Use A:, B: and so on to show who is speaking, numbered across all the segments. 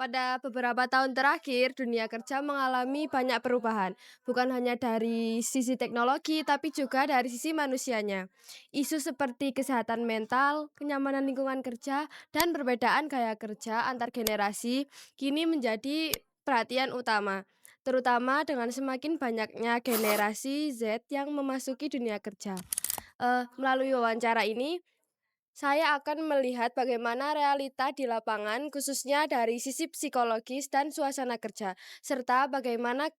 A: Pada beberapa tahun terakhir, dunia kerja mengalami banyak perubahan, bukan hanya dari sisi teknologi, tapi juga dari sisi manusianya. Isu seperti kesehatan mental, kenyamanan lingkungan kerja, dan perbedaan gaya kerja antar generasi kini menjadi perhatian utama, terutama dengan semakin banyaknya generasi Z yang memasuki dunia kerja. Melalui wawancara ini, saya akan melihat bagaimana realita di lapangan, khususnya dari sisi psikologis dan suasana kerja, serta bagaimana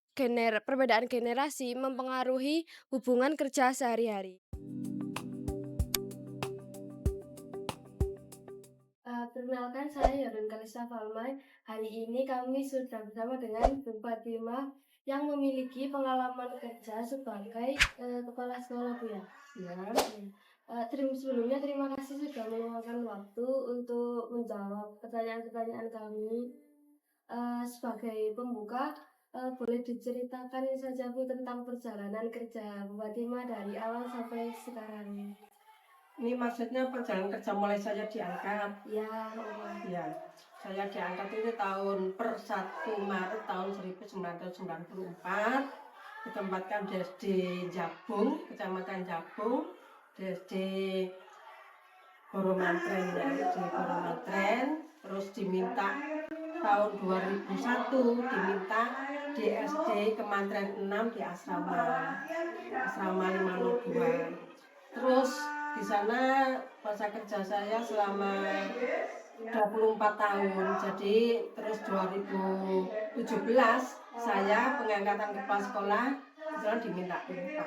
A: perbedaan generasi mempengaruhi hubungan kerja sehari-hari. Perkenalkan, saya Yorun Kalista Falmai. Hari ini kami sudah bersama dengan Bu Fatimah yang memiliki pengalaman kerja sebagai kepala sekolah, Bu ya. Ya. Sebelumnya terima kasih sudah meluangkan waktu untuk menjawab pertanyaan-pertanyaan kami. Sebagai pembuka, boleh diceritakan saja Bu tentang perjalanan kerja Bu Fatimah dari awal sampai sekarang.
B: Ini maksudnya perjalanan kerja mulai saya diangkat.
A: Ya,
B: Ya, saya diangkat itu per 1 Maret tahun 1994, ditempatkan di SD Jabung, Kecamatan Jabung, di SD Boromantren ya, di Boromantren, terus diminta tahun 2001 diminta di SD Kemantren 6 di Asrama 502. Terus di sana masa kerja saya selama 24 tahun. Jadi terus 2017 saya pengangkatan kepala sekolah kebetulan diminta tempat.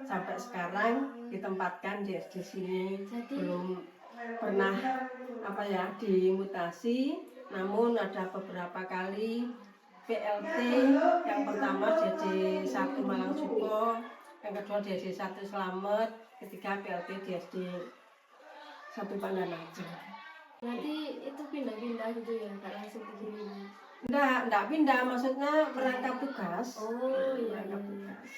B: Sampai sekarang ditempatkan di SD sini. Belum pernah dimutasi, namun ada beberapa kali PLT. Yang pertama DD 1 Malang Suko, yang kedua DD 1 Slamet, ketiga PLT di SD 1 Pandanaja.
A: berarti itu pindah-pindah gitu ya, nggak langsung ke sini?
B: Enggak pindah, maksudnya merangkap tugas.
A: Oh iya.
B: Merangkap tugas.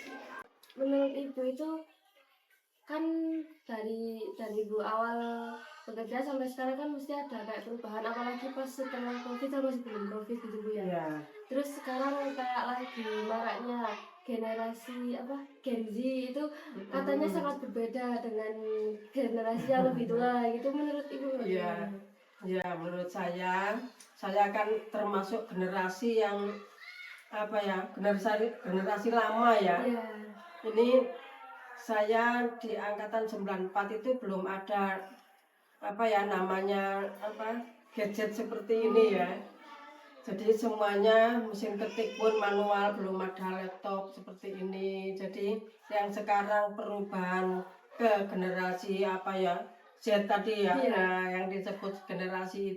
A: Menurut Ibu itu kan dari Ibu awal bekerja sampai sekarang kan mesti ada kayak perubahan, apalagi pas setelah COVID sama sebelum COVID gitu Bu ya.
B: Ya.
A: Terus sekarang kayak lagi maraknya generasi Gen Z itu katanya sangat berbeda dengan generasi yang lebih tua gitu, menurut Ibu
B: Iya.
A: bagaimana?
B: Ya, menurut saya kan termasuk generasi yang generasi lama ya.
A: Iya.
B: Ini saya di angkatan 94 itu belum ada namanya gadget seperti ini ya. Jadi semuanya mesin ketik pun manual, belum ada laptop seperti ini. Jadi yang sekarang perubahan ke generasi Z tadi ya, nah, yang disebut generasi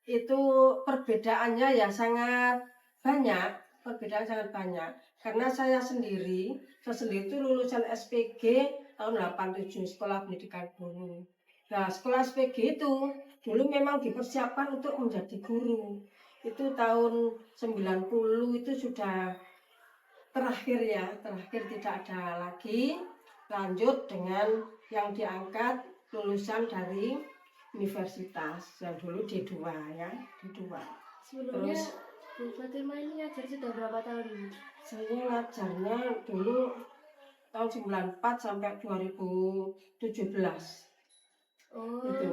B: itu perbedaannya ya sangat banyak. Perbedaan sangat banyak. Karena saya sendiri itu lulusan SPG tahun 87, Sekolah Pendidikan Guru. Nah, sekolah SPG itu dulu memang dipersiapkan untuk menjadi guru. Itu tahun 90 itu sudah terakhir tidak ada lagi. Lanjut dengan yang diangkat lulusan dari universitas yang dulu D2 ya, D2.
A: Sebelumnya Bu Fatimah ini ngajar sudah berapa tahun?
B: Saya ngajarnya dulu tahun 94 sampai 2017.
A: Oh,
B: itu.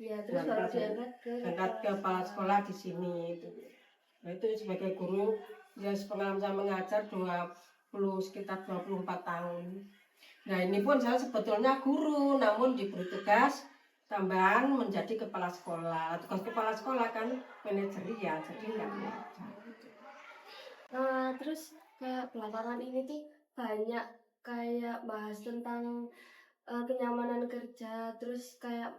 A: ya terus baru diangkat ke
B: kepala sekolah di sini itu. Nah, itu sebagai guru ya pengalaman saya mengajar sekitar 24 tahun. Nah, ini pun saya sebetulnya guru, namun diberi tugas tambahan menjadi kepala sekolah. Tugas kepala sekolah kan manajerial, jadi nggak mengajar.
A: Terus kayak belakangan ini tuh banyak kayak bahas tentang kenyamanan kerja, terus kayak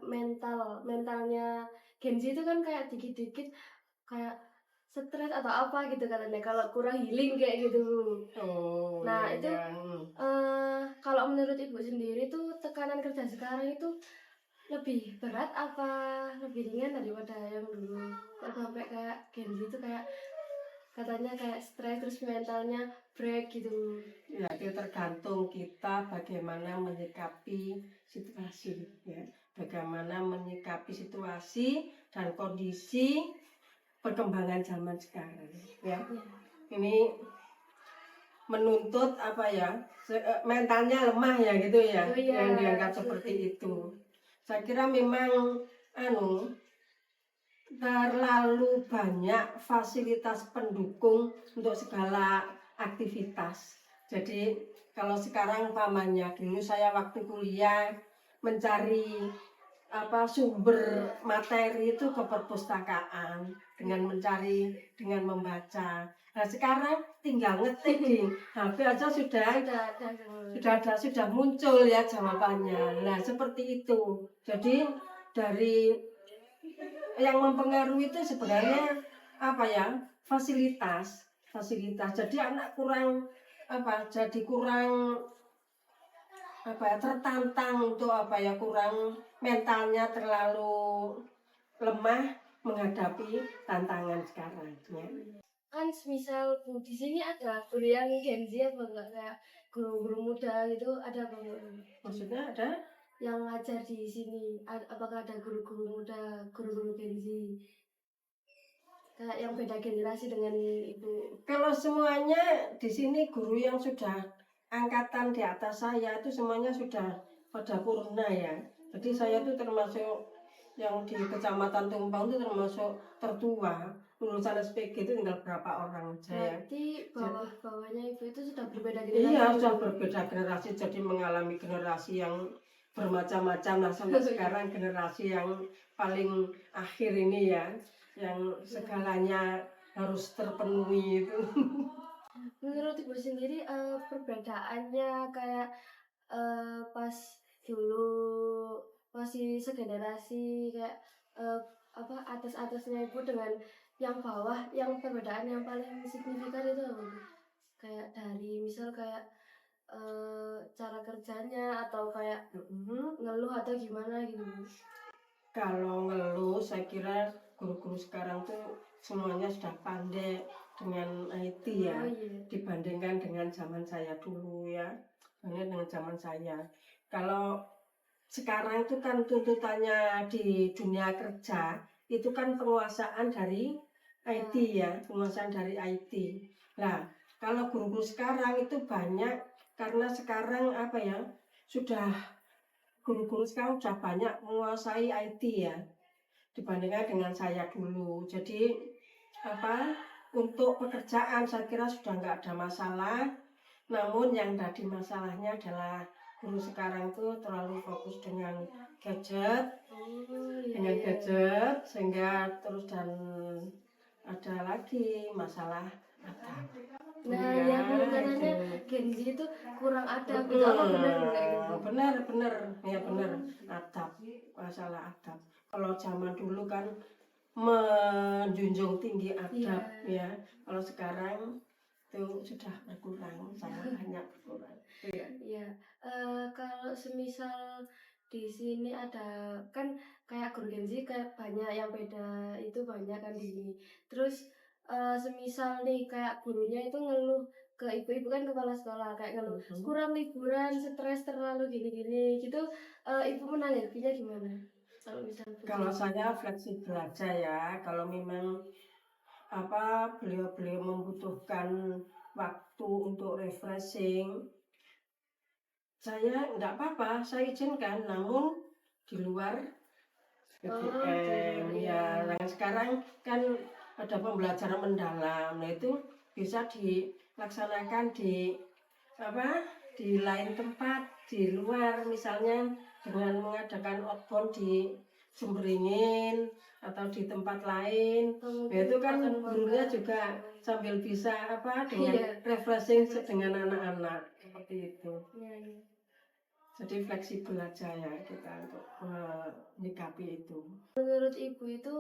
A: mentalnya Gen Z itu kan kayak dikit-dikit kayak stres atau apa gitu katanya, kalau kurang healing kayak gitu. Nah
B: iya,
A: itu kalau menurut Ibu sendiri tuh tekanan kerja sekarang itu lebih berat apa lebih ringan daripada yang dulu? Kok sampai kayak Gen Z itu kayak katanya kayak stres terus mentalnya break gitu.
B: Ya, itu tergantung kita bagaimana menyikapi situasi ya. Bagaimana menyikapi situasi dan kondisi perkembangan zaman sekarang ya.
A: Iya.
B: Ini menuntut apa ya, mentalnya lemah ya gitu ya,
A: Oh iya,
B: yang dianggap
A: seperti
B: seperti
A: itu.
B: itu. Saya kira memang terlalu banyak fasilitas pendukung untuk segala aktivitas. Jadi kalau sekarang umpamanya dulu saya waktu kuliah mencari sumber materi itu ke perpustakaan dengan mencari, dengan membaca. Nah sekarang tinggal ngetik di HP aja sudah muncul ya jawabannya. Nah seperti itu. Jadi dari yang mempengaruhi itu sebenarnya fasilitas, jadi anak kurang tertantang untuk kurang, mentalnya terlalu lemah menghadapi tantangan sekarang ya.
A: Kan misal di sini ada guru yang Gen Z apa enggak, kayak guru-guru muda gitu, ada apa enggak?
B: Maksudnya ada
A: yang ngajar di sini, apakah ada guru-guru muda, guru-guru Gen Z, kayak yang beda generasi dengan ibu?
B: kalau semuanya di sini guru yang sudah angkatan di atas saya itu semuanya sudah pada purna ya. Jadi saya itu termasuk yang di Kecamatan Tumpang itu termasuk tertua. Lulusan SPG itu tinggal berapa orang saja ya.
A: Berarti bawahnya ibu itu sudah berbeda
B: Iya,
A: generasi.
B: sudah berbeda generasi, jadi mengalami generasi yang bermacam-macam. Nah sampai sekarang generasi yang paling akhir ini ya, yang segalanya harus terpenuhi itu.
A: Menurut ibu sendiri, perbedaannya kayak pas dulu masih segenerasi kayak atas-atasnya ibu dengan yang bawah, yang perbedaan yang paling signifikan itu apa, Bu? Kayak dari misal kayak cara kerjanya atau kayak ngeluh atau gimana gitu, Bu?
B: Kalau ngeluh, saya kira guru-guru sekarang tuh semuanya sudah pandai dengan IT ya,
A: Oh iya.
B: dibandingkan dengan zaman saya dulu ya, dengan zaman saya. Kalau sekarang itu kan tuntutannya di dunia kerja itu kan penguasaan dari IT ya, penguasaan dari IT. Nah, kalau guru-guru sekarang itu banyak karena sekarang sudah guru-guru sekarang sudah banyak menguasai IT ya, dibandingkan dengan saya dulu. Jadi untuk pekerjaan saya kira sudah nggak ada masalah. Namun yang tadi masalahnya adalah guru sekarang itu terlalu fokus dengan gadget, sehingga terus dan ada lagi masalah adab.
A: Nah,
B: Ya,
A: katanya Gen Z itu kurang adab gitu, apa benar enggak gitu?
B: benar adab, masalah adab. Kalau zaman dulu kan menjunjung tinggi adab ya. Kalau sekarang itu sudah berkurang, sangat banyak berkurang.
A: Iya, kalau semisal di sini ada kan kayak guru Gen Z kayak banyak yang beda itu banyak kan di sini. Terus semisal nih kayak gurunya itu ngeluh ke ibu-ibu kan kepala sekolah kayak ngeluh kurang liburan, stres terlalu gini-gini gitu, ibu menanggapinya gimana? Kalau misal
B: Kalau saya fleksibel aja ya. Kalau memang beliau-beliau membutuhkan waktu untuk refreshing, saya enggak apa-apa, saya izinkan. Namun di luar PTM ya. Nah, sekarang kan ada pembelajaran mendalam. Nah, itu bisa dilaksanakan di lain tempat, di luar, misalnya dengan mengadakan outbound di Sumberingin atau di tempat lain. Nah, itu kan gurunya juga sambil bisa dengan refreshing dengan anak-anak seperti itu. Jadi fleksibel aja ya kita untuk menyikapi itu.
A: Menurut ibu itu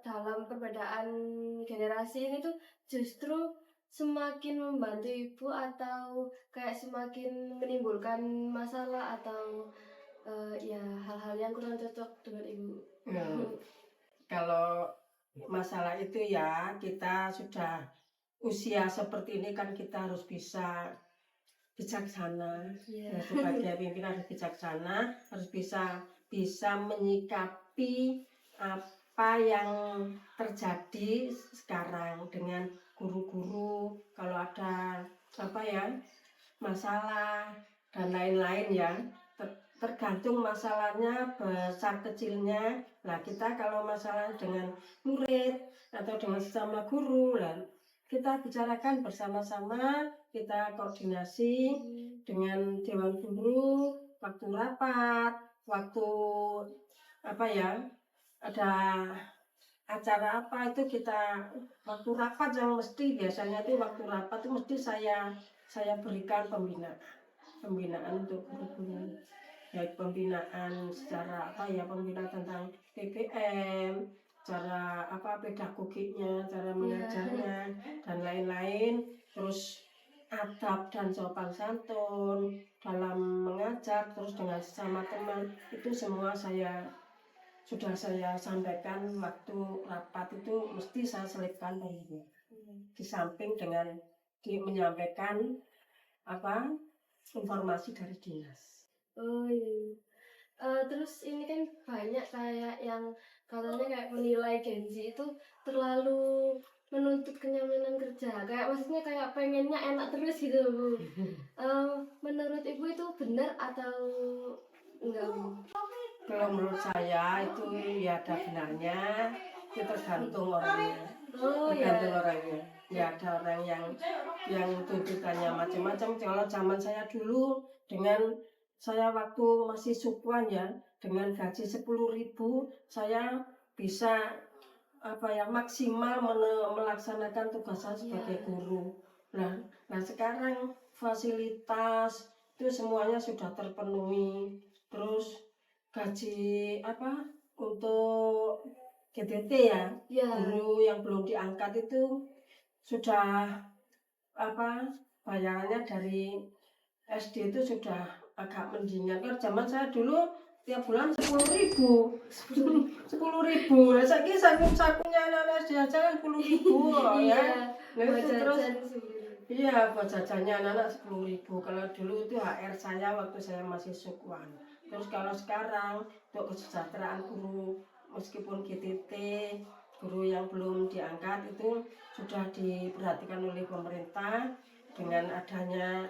A: dalam perbedaan generasi ini tuh justru semakin membantu ibu atau kayak semakin menimbulkan masalah atau ya hal-hal yang kurang cocok dengan ibu?
B: Ya, kalau masalah itu ya kita sudah usia seperti ini kan kita harus bisa bijaksana. Ya, sebagai pimpinan harus bijaksana, harus bisa menyikapi apa yang terjadi sekarang dengan guru-guru kalau ada apa ya masalah dan lain-lain ya. Tergantung masalahnya besar kecilnya. Nah kita kalau masalah dengan murid atau dengan sesama guru, lah kita bicarakan bersama-sama, kita koordinasi dengan dewan guru, waktu rapat, waktu apa ya, ada acara apa itu kita waktu rapat yang mesti biasanya itu waktu rapat itu mesti saya berikan pembinaan untuk guru-guru, baik pembinaan secara apa ya, pembinaan tentang PPM, cara apa pedagogiknya, cara mengajarnya dan lain-lain, terus adab dan sopan santun dalam mengajar, terus dengan sesama teman itu semua sudah saya sampaikan waktu rapat itu mesti saya selipkan pembinaan. Di samping dengan menyampaikan apa informasi dari dinas.
A: Oh iya. Terus ini kan banyak kayak yang katanya kayak menilai Gen Z itu terlalu menuntut kenyamanan kerja. Kayak maksudnya kayak pengennya enak terus gitu, Bu. Menurut Ibu itu benar atau enggak, Bu?
B: Kalau menurut saya itu ya ada benarnya, itu tergantung orangnya.
A: Oh
B: Tergantung
A: ya.
B: orangnya. Ya ada orang yang tuntutannya macam-macam. Kalau zaman saya dulu dengan saya waktu masih sukuan ya, dengan gaji 10.000 saya bisa apa ya maksimal melaksanakan tugas saya sebagai guru. Nah sekarang fasilitas itu semuanya sudah terpenuhi. Terus gaji apa untuk GTT ya, guru yang belum diangkat itu sudah apa bayarannya dari SD itu sudah agak mendingan. Kan zaman saya dulu tiap bulan 10.000 10.000. Saiki sakunya anak SD aja kan 10.000 ya. Terus iya buat jajannya anak-anak 10.000. Kalau dulu itu HR saya waktu saya masih sukuan. Terus kalau sekarang untuk kesejahteraan guru meskipun GTT guru yang belum diangkat itu sudah diperhatikan oleh pemerintah dengan adanya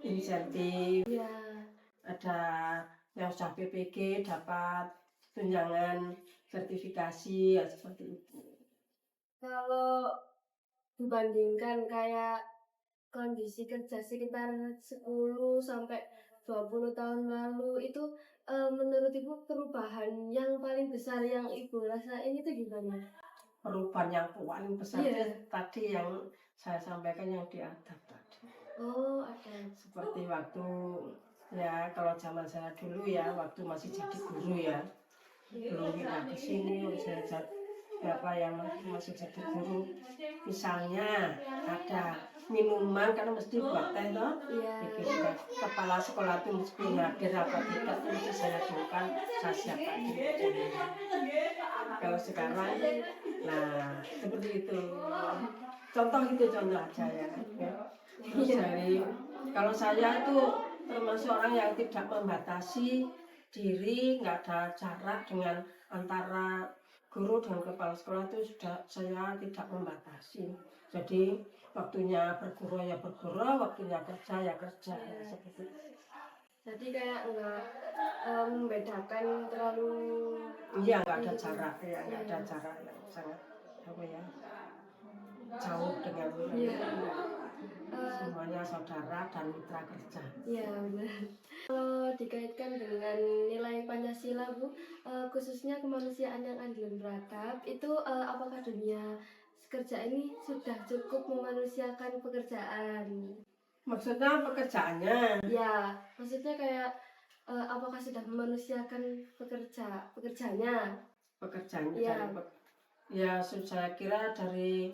B: insentif, ada yang sudah PPG dapat tunjangan sertifikasi ya seperti itu.
A: Kalau dibandingkan kayak kondisi kerja sekitar 10 sampai 20 tahun lalu itu menurut Ibu perubahan yang paling besar yang Ibu rasain itu gimana?
B: Perubahan yang paling besar tadi yang saya sampaikan yang diadab tadi.
A: Oh, ada.
B: Seperti waktu ya kalau zaman saya dulu ya waktu masih jadi guru ya. Belum pindah ke sini saya berapa yang masih jadi guru. Misalnya ada minuman karena mesti buat teh toh. Kepala sekolah itu mesti hadir apa tidak itu mesti saya lakukan, saya siapkan. Kalau sekarang nah seperti itu. Contoh aja ya. Terus dari kalau saya itu termasuk orang yang tidak membatasi diri, nggak ada jarak dengan antara guru dan kepala sekolah itu sudah saya tidak membatasi. Jadi waktunya berguru ya berguru, waktunya kerja ya kerja seperti itu.
A: Jadi kayak enggak membedakan terlalu.
B: Iya nggak ada jarak ya, nggak ada jarak yang sangat apa ya jauh dengan semuanya saudara dan mitra kerja. Iya
A: benar. Kalau dikaitkan dengan nilai Pancasila Bu, khususnya kemanusiaan yang adil dan beradab, itu apakah dunia kerja ini sudah cukup memanusiakan pekerjaan?
B: Maksudnya pekerjaannya?
A: Ya, maksudnya kayak apakah sudah memanusiakan pekerjanya?
B: Pekerjaannya ya saya kira dari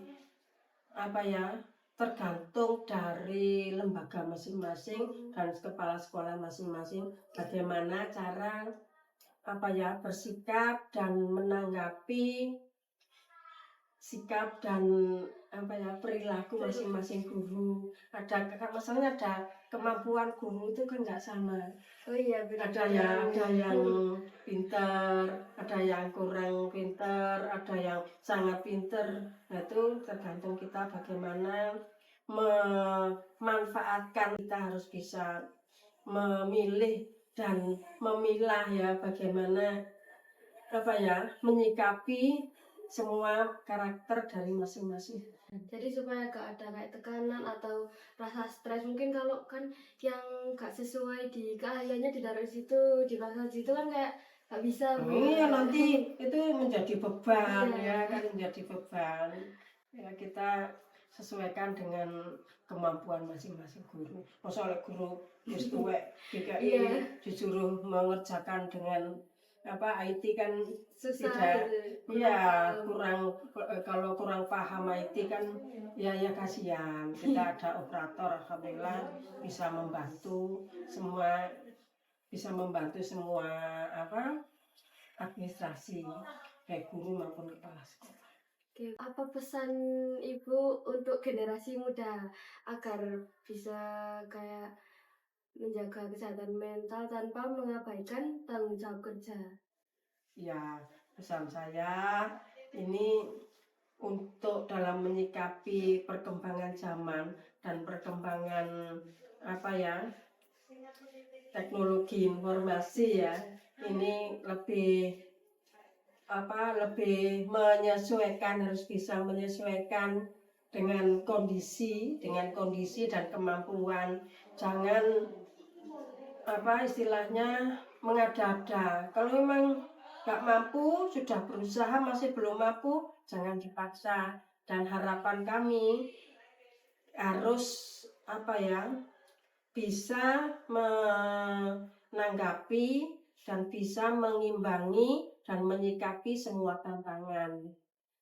B: apa ya tergantung dari lembaga masing-masing dan kepala sekolah masing-masing bagaimana cara apa ya bersikap dan menanggapi sikap dan apa ya perilaku masing-masing guru. Masalahnya ada kemampuan guru itu kan nggak sama.
A: Oh iya, benar.
B: Ada yang pinter, ada yang kurang pinter, ada yang sangat pinter. Nah, itu tergantung kita bagaimana memanfaatkan. Kita harus bisa memilih dan memilah ya, bagaimana menyikapi semua karakter dari masing-masing.
A: Jadi supaya gak ada kayak tekanan atau rasa stres, mungkin kalau kan yang gak sesuai di keahliannya ditaruh di situ, dipaksa di situ kan kayak gak bisa Bu
B: Iya,
A: ya.
B: nanti itu menjadi beban
A: Iya.
B: ya kan, menjadi beban. Ya, kita sesuaikan dengan kemampuan masing-masing guru. Masa oleh guru wis tuwek DKI
A: Iya,
B: disuruh mengerjakan dengan IT kan
A: susah
B: tidak,
A: gitu.
B: ya
A: Paham.
B: kalau kurang paham IT kan ya kasihan. Kita ada operator, alhamdulillah bisa membantu semua, administrasi, baik guru maupun kepala sekolah.
A: Oke, apa pesan Ibu untuk generasi muda agar bisa kayak menjaga kesehatan mental tanpa mengabaikan tanggung jawab kerja?
B: Ya, pesan saya ini untuk dalam menyikapi perkembangan zaman dan perkembangan teknologi informasi ya, ini lebih menyesuaikan, harus bisa menyesuaikan dengan kondisi dan kemampuan. Jangan istilahnya mengada-ada. Kalau memang nggak mampu, sudah berusaha masih belum mampu, jangan dipaksa. Dan harapan kami harus bisa menanggapi dan bisa mengimbangi dan menyikapi semua tantangan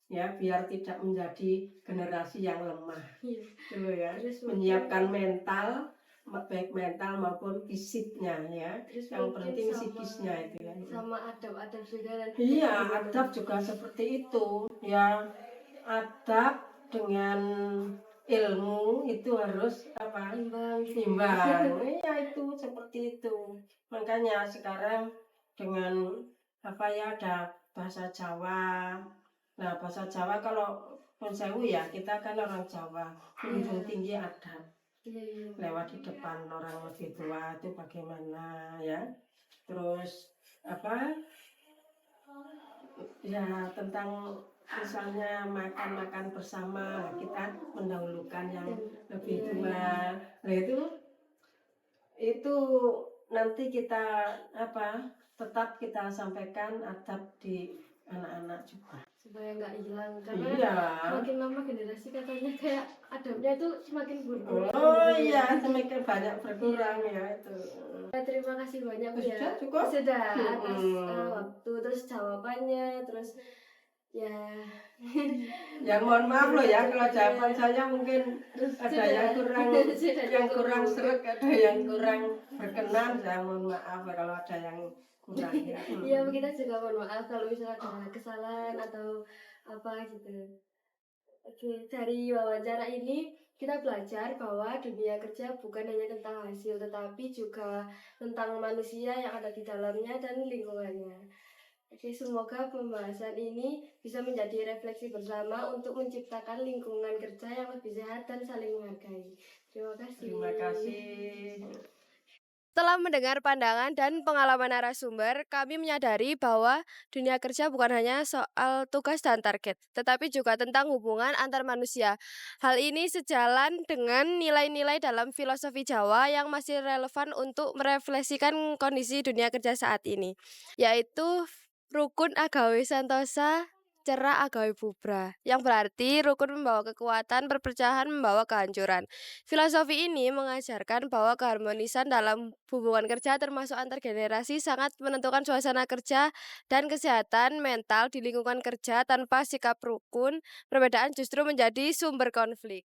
B: ya, biar tidak menjadi generasi yang lemah. Gitu ya. Menyiapkan mental, baik mental maupun fisiknya ya.
A: Terus
B: Yang
A: mungkin
B: penting psikisnya itu ya.
A: sama adab-adab juga dan
B: Iya, adab juga seperti itu ya. Adab dengan ilmu itu harus imbang. Iya, itu seperti itu. Makanya sekarang dengan ada bahasa Jawa. Nah, bahasa Jawa kalau Sewu ya, kita kan orang Jawa, menjunjung tinggi adab. Lewat di depan orang lebih tua itu bagaimana ya. Terus ya tentang misalnya makan bersama, kita mendahulukan yang lebih tua. Nah, itu nanti kita tetap kita sampaikan adab di anak-anak juga
A: supaya nggak hilang, karena
B: iya.
A: semakin lama generasi katanya kayak adabnya itu semakin berkurang.
B: Iya, semakin banyak berkurang ya itu.
A: Terima kasih banyak Bu ya.
B: Sudah cukup?
A: Sudah atas waktu, terus jawabannya, terus ya
B: Ya mohon maaf loh ya kalau jawaban saya mungkin ada yang kurang seret, ada yang kurang berkenan. Saya mohon maaf ya kalau ada yang kurang ya.
A: Iya, kita juga mohon maaf kalau misalnya ada kesalahan atau apa gitu. Oke, dari wawancara ini kita belajar bahwa dunia kerja bukan hanya tentang hasil, tetapi juga tentang manusia yang ada di dalamnya dan lingkungannya. Oke, semoga pembahasan ini bisa menjadi refleksi bersama untuk menciptakan lingkungan kerja yang lebih sehat dan saling menghargai. Terima kasih.
B: Terima kasih.
A: Setelah mendengar pandangan dan pengalaman narasumber, kami menyadari bahwa dunia kerja bukan hanya soal tugas dan target, tetapi juga tentang hubungan antar manusia. Hal ini sejalan dengan nilai-nilai dalam filosofi Jawa yang masih relevan untuk merefleksikan kondisi dunia kerja saat ini, yaitu rukun agawe santosa, cerah agawe bubra, yang berarti rukun membawa kekuatan, perpecahan membawa kehancuran. Filosofi ini mengajarkan bahwa keharmonisan dalam hubungan kerja termasuk antar generasi sangat menentukan suasana kerja dan kesehatan mental di lingkungan kerja. Tanpa sikap rukun, perbedaan justru menjadi sumber konflik.